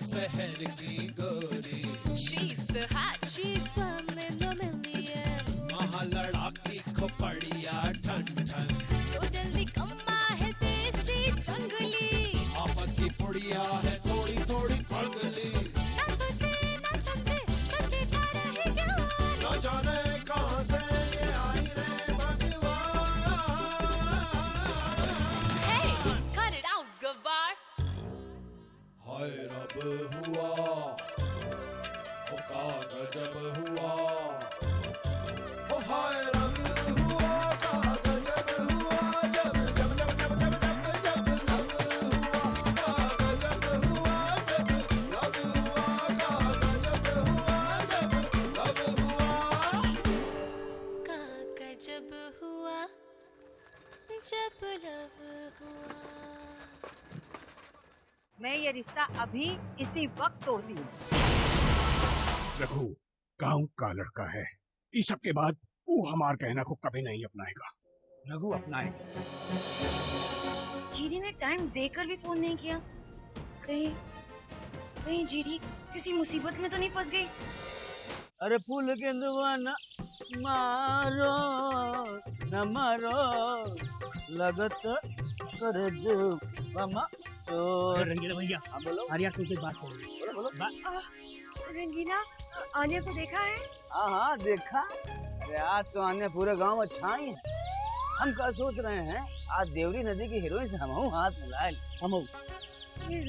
शहर की गोरी। She's so hot, she's one in a million. महालड़ाकी खोपड़िया ठन ठन। टोटली कम्मा है देसी जंगली। आफत की पुड़िया है थोड़ी थोड़ी पगली। ना सोचे करके का रहे जवान। न जाने कहाँ से ये आई रे भगवान। Hey, cut it out, गवार। हाय रब हुआ, ओ का गजब हुआ। ओ हाय रब हुआ, का गजब हुआ। जब जब जब जब जब जब जब लब हुआ, का गजब हुआ। जब लब हुआ, का गजब हुआ। जब लब हुआ। का गजब हुआ जब लब हुआ। मैं ये रिश्ता अभी इसी वक्त तोड़ती हूँ। रघु गांव का लड़का है, इस सब के बाद वो हमार कहना को कभी नहीं अपनाएगा। रघु अपनाएगा। जीरी ने टाइम देकर भी फोन नहीं किया। कहीं जीरी किसी मुसीबत में तो नहीं फंस गई? अरे फूल के दुआना मारो न मारो लगत कर दो मामा तो रंगीला भैया, हाँ बोलो। आर्या तुमसे बात कर रही है। बोलो रंगीला, आन्या को देखा है? हाँ देखा। अरे आज तो आने पूरे गांव में छाई है। हम क्या सोच रहे हैं, आज देवरी नदी की हीरोइन से हम हाथ मिलाए। हम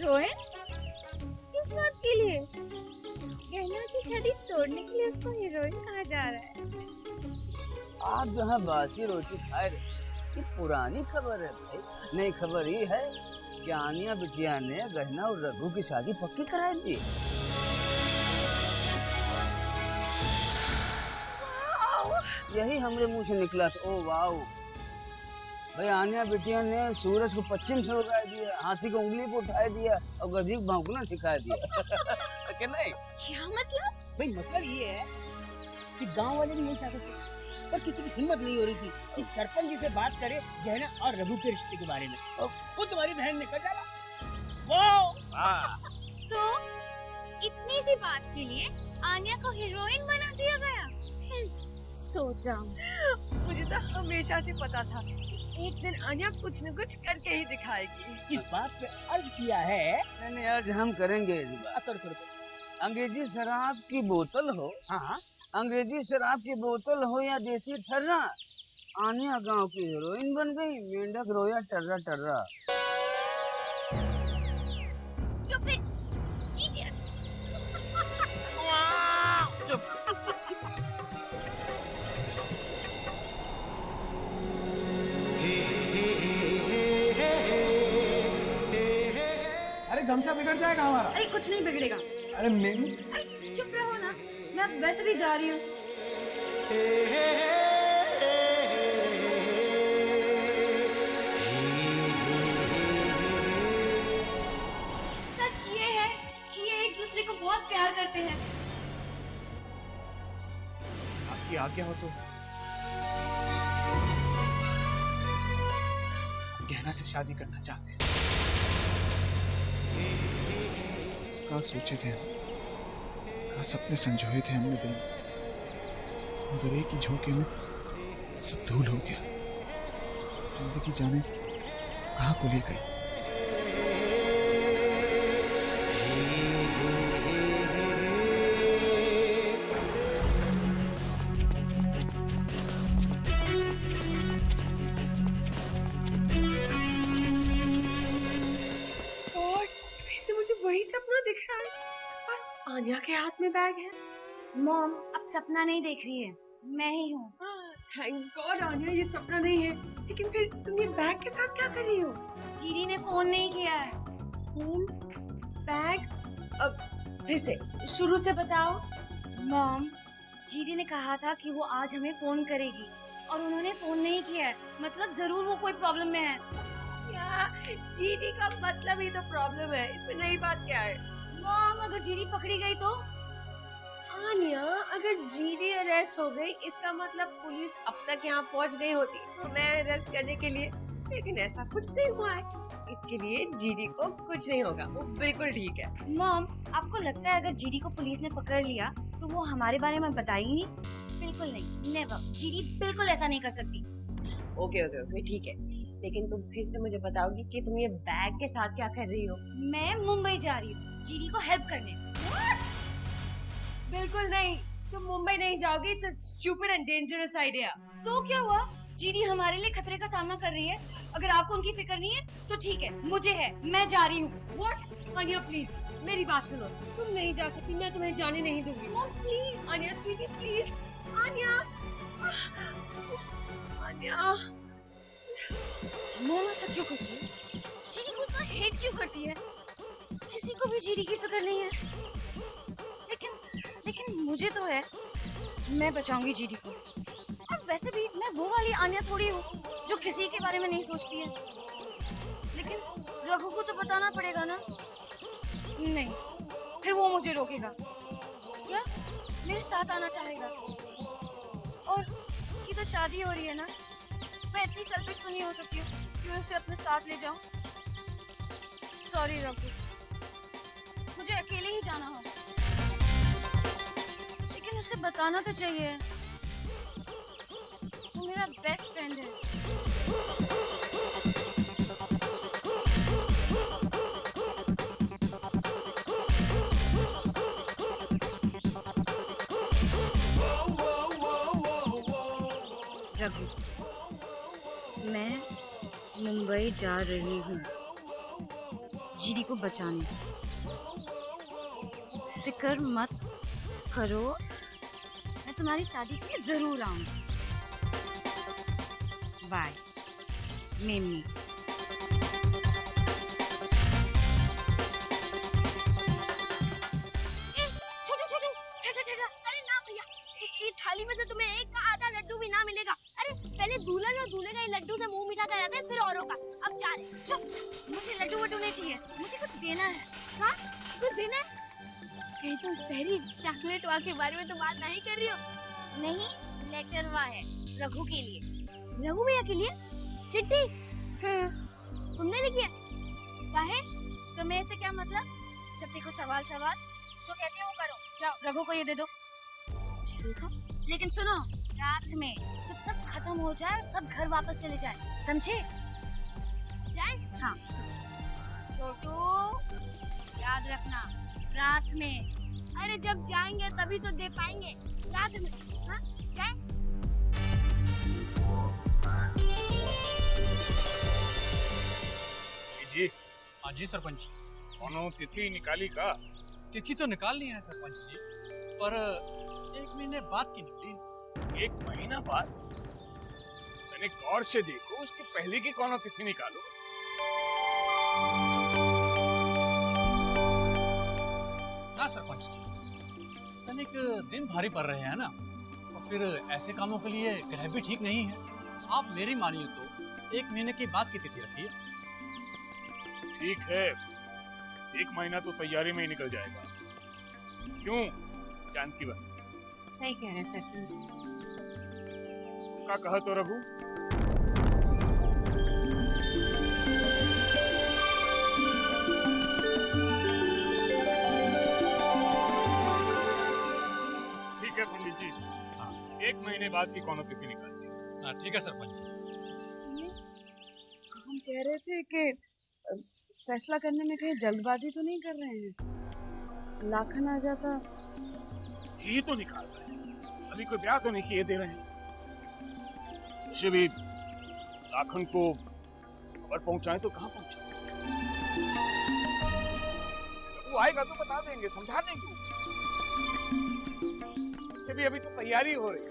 रोहन किस बात के लिए? गहना की शादी तोड़ने के लिए उसको हीरोइन कहा जा रहा है। आप जहाँ बासी रोटी खाए रहे, ये पुरानी खबर है भाई। नई खबर ये है कि आनिया बिटिया ने गहना और रघु की शादी पक्की करा दी। यही हमरे मुंह से निकला था। ओ वाओ भाई, आनिया बिटिया ने सूरज को पश्चिम से उगाए दिया, हाथी को उंगली पे उठाए दिया और गधी को भौंकना सिखा दिया। कि नहीं? क्या मतलब? भाई मतलब ये है कि गांव वाले भी नहीं चाहते थे, पर किसी की हिम्मत नहीं हो रही थी कि सरपंच जी से बात करे गहना और रघु के रिश्ते के बारे में। और खुद तुम्हारी बहन ने कर डाला। वो तो इतनी सी बात के लिए आन्या को हीरोइन बना दिया गया। सोचा मुझे तो हमेशा से पता था एक दिन आन्या कुछ न कुछ करके ही दिखाएगी। इस बात पे अर्ज किया है। नहीं अर्ज हम करेंगे इस बार। करो। अंग्रेजी शराब की बोतल हो, हाँ अंग्रेजी शराब की बोतल हो या देसी ठर्रा, आनिया गांव की हीरोइन बन गई, मेंढक रोया टर्रा टर्रा। Stupid idiots! अरे गमछा बिगड़ जाएगा हमारा। अरे कुछ नहीं बिगड़ेगा। अरे मेनू, अरे चुप रहो ना, मैं वैसे भी जा रही हूँ। सच ये है कि ये एक दूसरे को बहुत प्यार करते हैं। आपकी आज्ञा हो तो गहना से शादी करना चाहते हैं। क्या सोचे थे, क्या सपने संजोए थे हमने दिल में, मगर एक ही झोंके में सब धूल हो गया। जिंदगी जाने कहाँ को ले गई। वही सपना दिख रहा है। इस बार आन्या के हाथ में बैग है। मॉम अब सपना नहीं देख रही है, मैं ही हूँ। थैंक गॉड आन्या ये सपना नहीं है। लेकिन फिर तुम ये बैग के साथ क्या कर रही हो? जीरी ने फोन नहीं किया है। फोन, बैग, अब फिर से शुरू से बताओ। मॉम जीरी ने कहा था कि वो आज हमें फोन करेगी और उन्होंने फोन नहीं किया है। मतलब जरूर वो कोई प्रॉब्लम में है। जीरी का मतलब ही तो प्रॉब्लम है, इसमें नई बात क्या है? मॉम अगर जीरी पकड़ी गई तो? आन्या अगर जीरी अरेस्ट हो गई इसका मतलब पुलिस अब तक यहाँ पहुँच गई होती तो मैं अरेस्ट करने के लिए लेकिन ऐसा कुछ नहीं हुआ है। इसके लिए जीडी को कुछ नहीं होगा, वो बिल्कुल ठीक है। मॉम, आपको लगता है अगर जीडी को पुलिस ने पकड़ लिया तो वो हमारे बारे में बताएंगी? बिल्कुल नहीं, नेवर। जीडी बिल्कुल ऐसा नहीं कर सकती। ओके ओके ओके ठीक है, लेकिन तुम फिर से मुझे बताओगी कि तुम ये बैग के साथ क्या कर रही हो? मैं मुंबई जा रही हूँ जीडी को हेल्प करने। बिल्कुल नहीं, तुम मुंबई नहीं जाओगी। It's a stupid and dangerous idea. तो क्या हुआ? जीडी हमारे लिए खतरे का सामना कर रही है। अगर आपको उनकी फिक्र नहीं है तो ठीक है, मुझे है, मैं जा रही हूँ। व्हाट? आन्या प्लीज मेरी बात सुनो, तुम नहीं जा सकती, मैं तुम्हें जाने नहीं दूंगी। Please Anya sweetie please, Anya Anya. Mom ऐसा क्यों करती है? जीडी को इतना हेट क्यों करती है? किसी को भी जीडी की फिक्र नहीं है, लेकिन मुझे तो है। मैं बचाऊंगी जीडी को। और वैसे भी मैं वो वाली आन्या थोड़ी हूँ जो किसी के बारे में नहीं सोचती है। लेकिन रघु को तो बताना पड़ेगा ना। नहीं, फिर वो मुझे रोकेगा या मेरे साथ आना चाहेगा। और उसकी तो शादी हो रही है ना। मैं इतनी सेल्फिश तो नहीं हो सकती हूँ कि उसे अपने साथ ले जाऊं। सॉरी रघु, मुझे अकेले ही जाना होगा। लेकिन उसे बताना तो चाहिए, वो मेरा बेस्ट फ्रेंड है। रघु, मैं मुंबई जा रही हूँ जीडी को बचाने। फिक्र मत करो, मैं तुम्हारी शादी के लिए जरूर आऊंगी। बाय मेमनी। अरे ना भैया, इस थाली में से तुम्हें एक का आधा लड्डू भी ना मिलेगा। अरे पहले दुल्हन और दूल्हे का लड्डू से मुंह मीठा कराते हैं, फिर औरों का। अब जा रहे। चुप, मुझे लड्डू वड्डू नहीं चाहिए, मुझे कुछ देना है। हाँ कुछ देना है? कहीं तुम शहरी चॉकलेट वा के बारे में तो बात नहीं कर रही हो? नहीं, लेटर वा है रघु के लिए। रघु भैया के लिए चिट्ठी? तुमने लिखी है? काहे? तुम्हें इससे क्या मतलब? जब देखो सवाल जो कहती हूँ करो। जाओ रघु को ये दे दो। लेकिन सुनो, रात में जब सब खत्म हो जाए और सब घर वापस चले जाए, समझे? जाए? हाँ। छोटू, याद रखना, रात में। अरे जब जाएंगे तभी तो दे पाएंगे, रात में। हाँ जाए? जी हाँ जी सरपंच। कौनो तिथि निकाली का? तिथि तो निकाल ली है सरपंच जी, पर 1 महीने बाद की निकली। 1 महीना बाद? मैंने गौर से देखो, उसके पहले की कौनो तिथि निकालो। ना सरपंच जी, तनिक दिन भारी पड़ रहे हैं ना, और फिर ऐसे कामों के लिए ग्रह भी ठीक नहीं है। आप मेरी मानिए तो 1 महीने के बाद की तिथि रखिए। ठीक है, 1 महीना तो तैयारी में ही निकल जाएगा। क्यों जानकी बात? सही कह रहे सरपंच। क्या कहा तो रघु? ठीक है पंडित जी, हाँ 1 महीने बाद की कौनो तिथि निकालिए। हाँ ठीक है सरपंच जी। हम कह रहे थे कि फैसला करने में कहीं जल्दबाजी तो नहीं कर रहे हैं? लाखन आ जाता। ये तो निकाल रहे हैं, अभी कोई ब्याह तो नहीं किए दे रहे हैं। वैसे भी लाखन को खबर पहुंचाए तो कहाँ पहुंचाए? वो आएगा तो बता देंगे, समझा देंगे। वैसे भी अभी तो तैयारी हो रही है,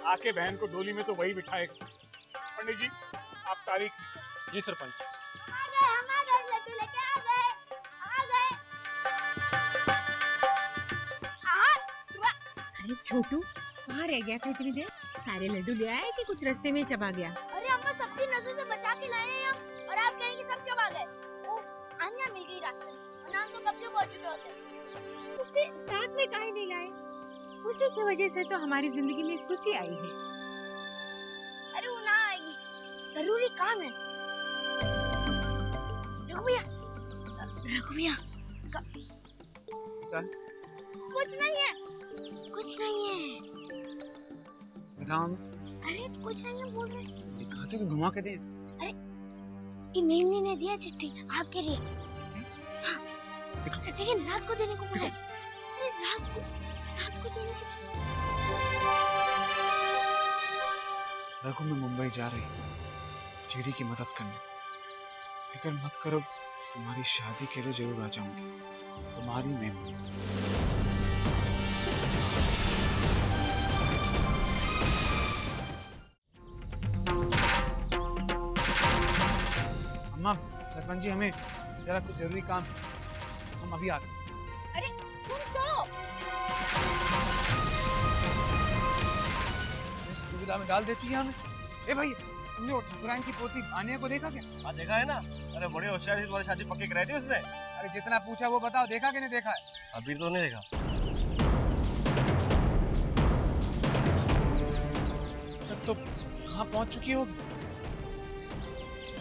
आके बहन को डोली में तो वही बिठाएगा। पंडित जी आप तारीख। जी सरपंच। लड्डू लेके आ गए। अरे छोटू, कहाँ रह गया था इतनी देर? सारे लड्डू ले आए कि कुछ रास्ते में चबा गया? अरे अम्मा सबकी नजर से बचा के लाए हैं हम, और आप कहेंगे सब चबा गए। ओ, आन्या मिल गई रास्ते में, नाम तो कब के पहुंच चुके होते। उसे साथ में काहे नहीं लाए? उसी की वजह से तो हमारी जिंदगी में खुशी आई है। अरे वो ना आएगी, जरूरी काम है। रघु भैया, रघु भैया, कुछ नहीं है, कुछ नहीं है। अरे कुछ नहीं है बोल रहे। दिखाते हुए घुमा के दे। अरे ये मेमनी ने दिया चिट्ठी आपके लिए। हाँ, देखिए रात को देने को बोला। अरे रात को देने को। रघु मैं मुंबई जा रही हूँ जीडी की मदद करने। फिक्र मत करो, तुम्हारी शादी के लिए जरूर आ जाऊंगी। तुम्हारी मेमनी। अम्मा, सरपंच जी हमें जरा कुछ जरूरी काम है, हम अभी आते हैं। अरे सुन तो। सुविधा में डाल देती है हमें। ए भाई, तुमने वो ठकुराइन की पोती आनिया को देखा क्या? हाँ देखा है ना। अरे बड़ी होशियार से तुम्हारी शादी पक्की कराई थी उसने। अरे जितना पूछा वो बताओ, देखा कि नहीं देखा है? अभी तो नहीं देखा। तब तो कहाँ पहुंच चुकी होगी?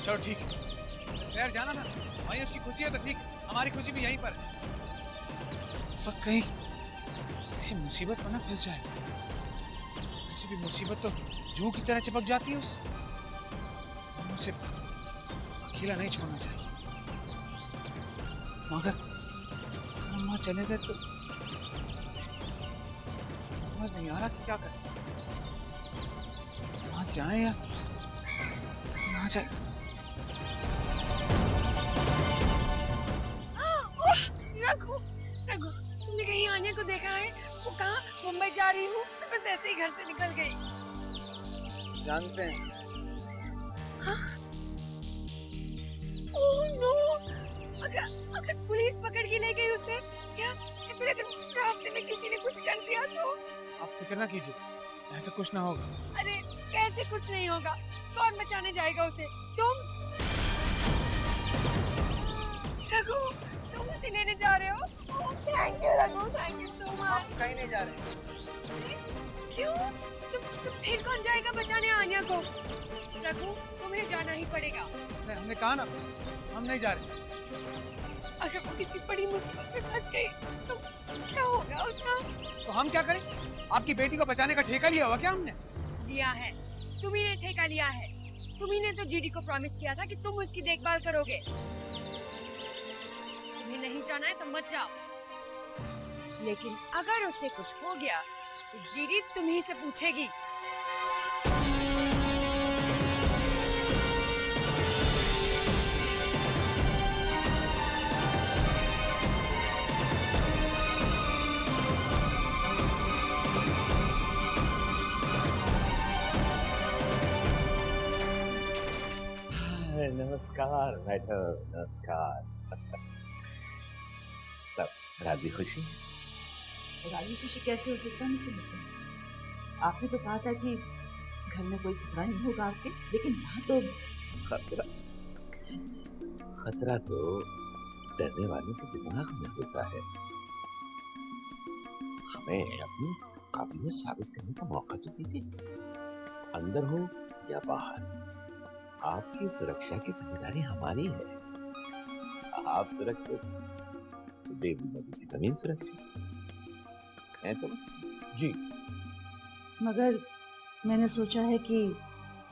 चलो ठीक है, शहर जाना था, वहीं उसकी खुशी है तो ठीक, हमारी खुशी भी यहीं पर है। पर कहीं किसी मुसीबत पर ना फंस जाए। किसी भी मुसीबत तो जू की तरह चिपक जाती है उससे। हम उसे अकेला नहीं छोड़ना चाहिए। मगर हम वहां चले गए तो समझ नहीं आ रहा कि क्या करें। वहां जाए या ना जाए। रघु, रघु, तुमने कहीं आनिया को देखा है? वो कहाँ? मुंबई जा रही हूँ, बस ऐसे ही घर से निकल गई। जानते हैं। हाँ? Oh no! अगर पुलिस पकड़ के ले गई उसे, या फिर अगर रास्ते में किसी ने कुछ कर दिया तो? आप फिक्र ना कीजिए, ऐसा कुछ ना होगा। अरे कैसे कुछ नहीं होगा? कौन बचाने जाएगा उसे? तुम? रघु, तुम उसे लेने जा रहे हो? Thank you Raghu, thank you so much. कहीं नहीं जा रहे। क्यों? तुम फिर कौन जाएगा बचाने आनिया को? रघु, तुम्हें जाना ही पड़ेगा। नहीं, हमने कहा ना, हम नहीं जा रहे। अगर वो किसी बड़ी मुसीबत में फंस गई तो क्या होगा उसका? तो हम क्या करें? आपकी बेटी को बचाने का ठेका लिया हुआ क्या हमने? लिया है, तुम्ही ने ठेका लिया है। तुम्ही ने तो जीडी को प्रॉमिस किया था कि तुम उसकी देखभाल करोगे। तुम्हें नहीं जाना है तो मत जाओ, लेकिन अगर उससे कुछ हो गया तो जीडी तुम्ही से पूछेगी। नमस्कार मैडम, नमस्कार। सब राजी खुशी? राजी खुशी कैसे हो सकता है मिस्टर मित्तल? आपने तो कहा था कि घर में कोई खतरा नहीं होगा आपके, लेकिन यहाँ तो खतरा तो डरने वालों के दिमाग में होता है। हमें अपनी काबिलियत साबित करने का मौका तो दीजिए, अंदर हो या बाहर। आपकी सुरक्षा की जिम्मेदारी हमारी है। आप सुरक्षित तो देवी नदी की जमीन सुरक्षित है। तो जी, मगर मैंने सोचा है कि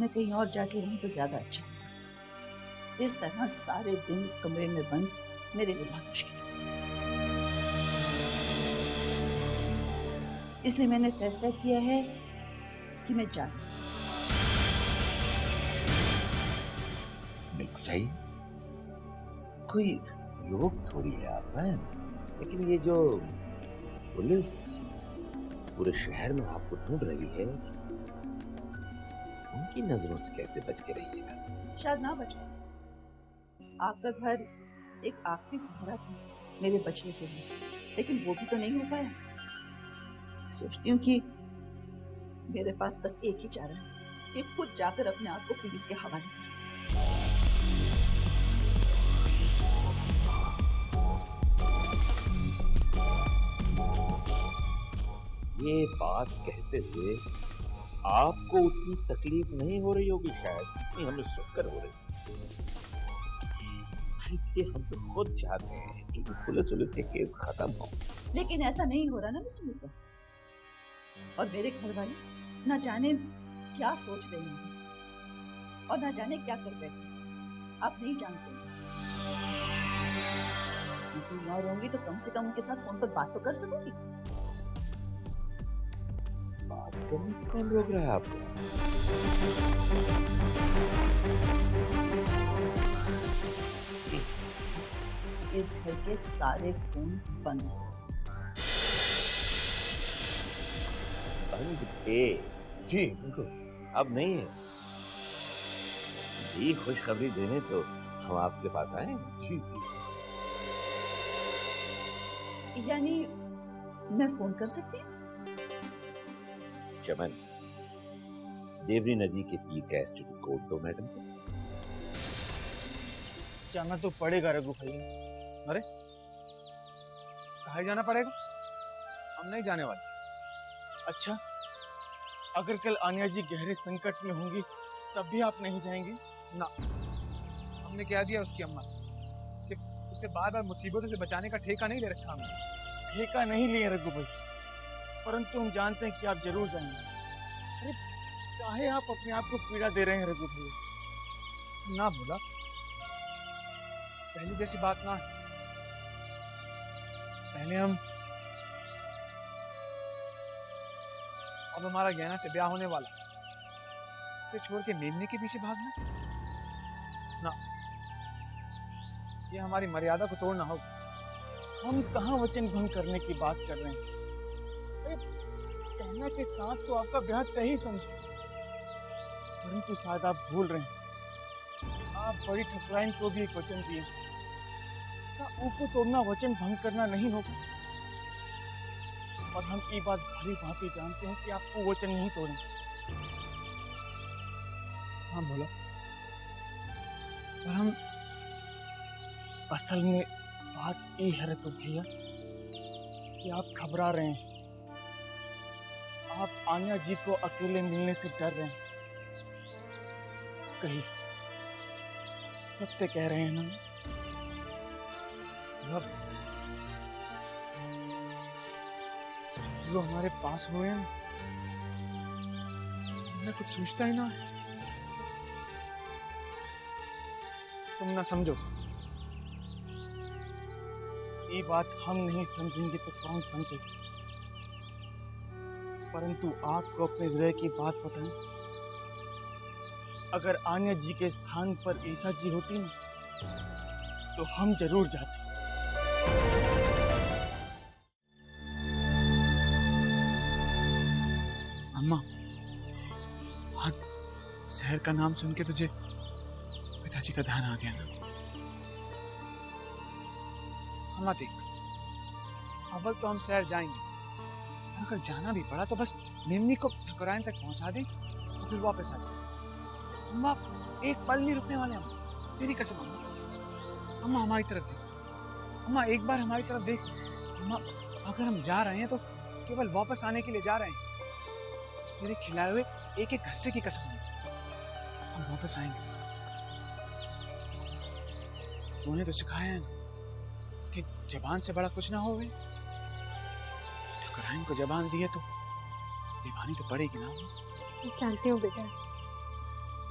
मैं कहीं और जाके रहूं तो ज्यादा अच्छा होगा। इस तरह सारे दिन इस कमरे में बंद मेरे लिए बहुत मुश्किल है। इसलिए मैंने फैसला किया है कि मैं जाऊं। बिल्कुल चाहिए, कोई लोग थोड़ी है आप हैं। लेकिन ये जो पुलिस पूरे शहर में आपको ढूंढ रही है, उनकी नजरों से कैसे बच के रहिएगा? शायद ना बच पाए। आपका घर एक आखिरी सहारा था मेरे बचने के लिए, लेकिन वो भी तो नहीं हो पाया। सोचती हूँ कि मेरे पास बस एक ही चारा है कि खुद जाकर अपने आप को पुलिस के हवाले कर। ये बात कहते हुए आपको उतनी तकलीफ नहीं हो रही होगी शायद, नहीं हमें सुनकर हो रही। ये हम तो खुद चाहते हैं कि पुलिस के केस खत्म हो, लेकिन ऐसा नहीं हो रहा ना मिस्टर मित्तल। और मेरे घर वाले न जाने क्या सोच रहे हैं और न जाने क्या कर रहे हैं, आप नहीं जानते। मैं कहीं और होंगी तो कम से कम उनके साथ फोन पर बात तो कर सकूंगी। बात करने से कौन रोक रहा है आपको? इस घर के सारे फोन बंद थे जी, बिल्कुल अब नहीं है जी। खुशखबरी देने तो हम आपके पास आए हैं। जी जी। यानी मैं फोन कर सकती हूँ? चमन, देवरी नदी के तीर का एसटीडी कोड दो मैडम को। जाना तो पड़ेगा रघु भैया। अरे कहाँ जाना पड़ेगा? हम नहीं जाने वाले। अच्छा, अगर कल आन्या जी गहरे संकट में होंगी तब भी आप नहीं जाएंगे? ना, हमने कह दिया उसकी अम्मा से कि उसे बार बार मुसीबतों से बचाने का ठेका नहीं ले रखा हमने। ठेका नहीं लिया रघु भाई, परंतु हम जानते हैं कि you जरूर जाएंगे। अरे काहे आप अपने आप को पीड़ा दे रहे हैं रघु भैया? ना बोला, पहले जैसी बात ना है। पहले हम, अब हमारा गहना से ब्याह होने वाला, उसे छोड़ के मेमने के पीछे भागना ना, ये हमारी मर्यादा को तोड़ना होगा। हम कहाँ वचन भंग करने की बात कर रहे हैं? अरे कहना के साथ तो आपका ब्याह तय ही समझे, परंतु शायद आप भूल रहे हैं, आप बड़ी ठकुराइन को भी एक वचन दिए, उसको तोड़ना वचन भंग करना नहीं होगा। और हम ये बात भली भांति जानते हैं कि आपको वचन नहीं तोड़ेंगे। हाँ बोला, पर हम असल में बात ये है तो भैया कि आप घबरा रहे हैं, आप आन्या जी को अकेले मिलने से डर रहे हैं। कहीं सत्य कह रहे हैं ना? जो हमारे पास हुए हैं मैं कुछ सोचता ही ना है। तुम ना समझो, ये बात हम नहीं समझेंगे तो कौन समझेगा? परंतु आपको अपने हृदय की बात बताएं, अगर आन्या जी के स्थान पर ईसा जी होती ना तो हम जरूर जाते। अम्मा, आज शहर का नाम सुन के तुझे पिताजी का ध्यान आ गया ना? अम्मा देख, अव्वल तो हम शहर जाएंगे, अगर जाना भी पड़ा तो बस मेमनी को ठकुराइन तक पहुंचा दे तो फिर वापस आ जाए। अम्मा एक पल नहीं रुकने वाले हम, तेरी कसम अम्मा। अम्मा हमारी तरफ देख, अम्मा एक बार हमारी तरफ देख। अम्मा अगर हम जा रहे हैं तो केवल वापस आने के लिए जा रहे हैं, मेरे खिलाए हुए एक एक हिस्से की कसम, हम वापस आएंगे। तूने तो सिखाया है कि जबान से बड़ा कुछ ना हो। ठकुराइन को जबान दी है तो निभानी तो पड़ेगी ना। मैं जानती हूँ बेटा,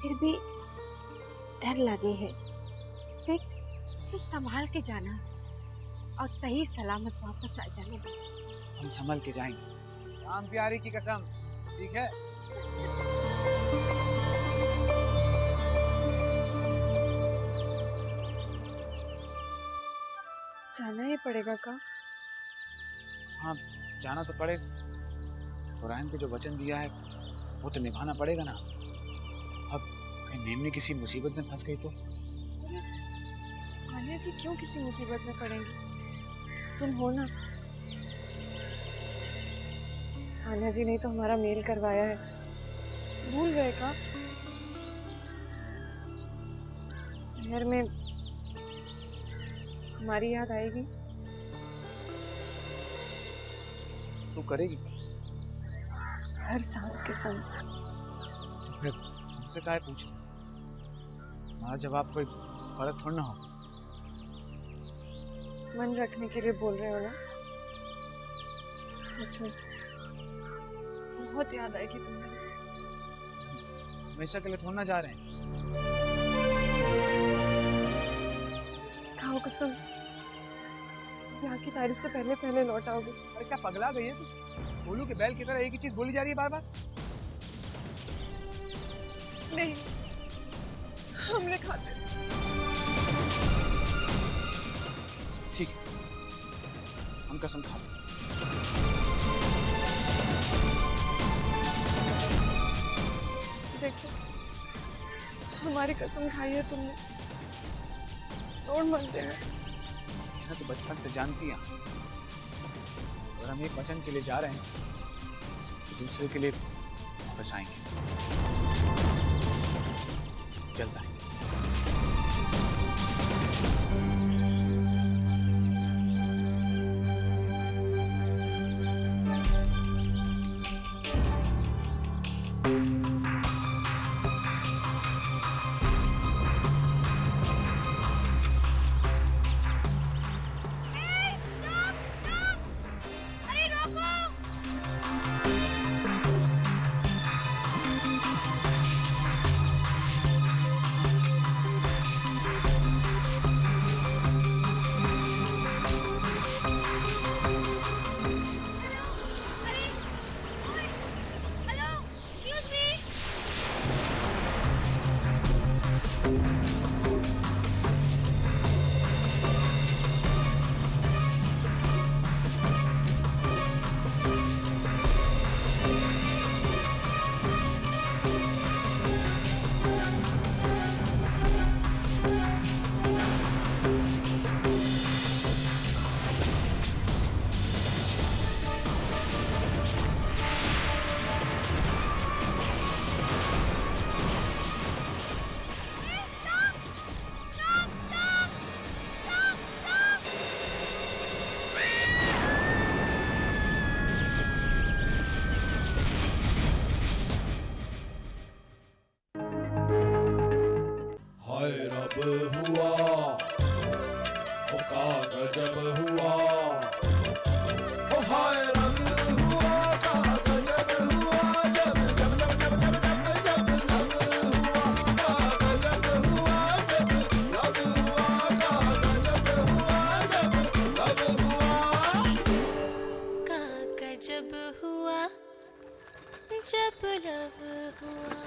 फिर भी डर लगे है। देख, तू संभाल के जाना और सही सलामत वापस आ जाना। हम संभल के जाएंगे, राम प्यारी की कसम, ठीक है? जाना ही पड़ेगा का? हाँ, जाना तो पड़ेगा। ठकुराइन को जो वचन दिया है वो तो निभाना पड़ेगा ना। अब कहीं मेमनी किसी मुसीबत में फंस गई तो? आन्या जी क्यों किसी मुसीबत में पड़ेंगी? तुम हो ना। आन्या जी ने तो हमारा मेल करवाया है, भूल गए का? शहर में हमारी याद आएगी। तू करेगी? हर सांस के संग। तो फिर हमसे काहे पूछे? हमारा जवाब कोई फर्क थोड़ा ना हो। मन रखने के लिए बोल रहे हो ना? सच में बहुत याद आएगी तुम्हारी। हमेशा के लिए थोड़ा ना जा रहे हैं। खाओ कसम, यहाँ की तारीफ से पहले पहले लौट आओगे। अरे क्या पगला गई है तू? गोलू के बैल की तरह एक ही चीज बोली जा रही है बार बार। नहीं, हमने खाते। ठीक है, हम कसम खा लें। देखो, हमारी कसम खाई है तुमने, तोड़ मत देना। गहना तो बचपन से जानती है, अगर हम एक वचन के लिए जा रहे हैं तो दूसरे के लिए बचाएंगे। चलता है। हुआ, ओ का गजब हुआ, ओ हाय रंग हुआ, का गजब हुआ, जब जब जब जब जब जब जब लब हुआ, का गजब हुआ, जब लब हुआ, का गजब हुआ, जब लब हुआ, का गजब हुआ, जब लब हुआ।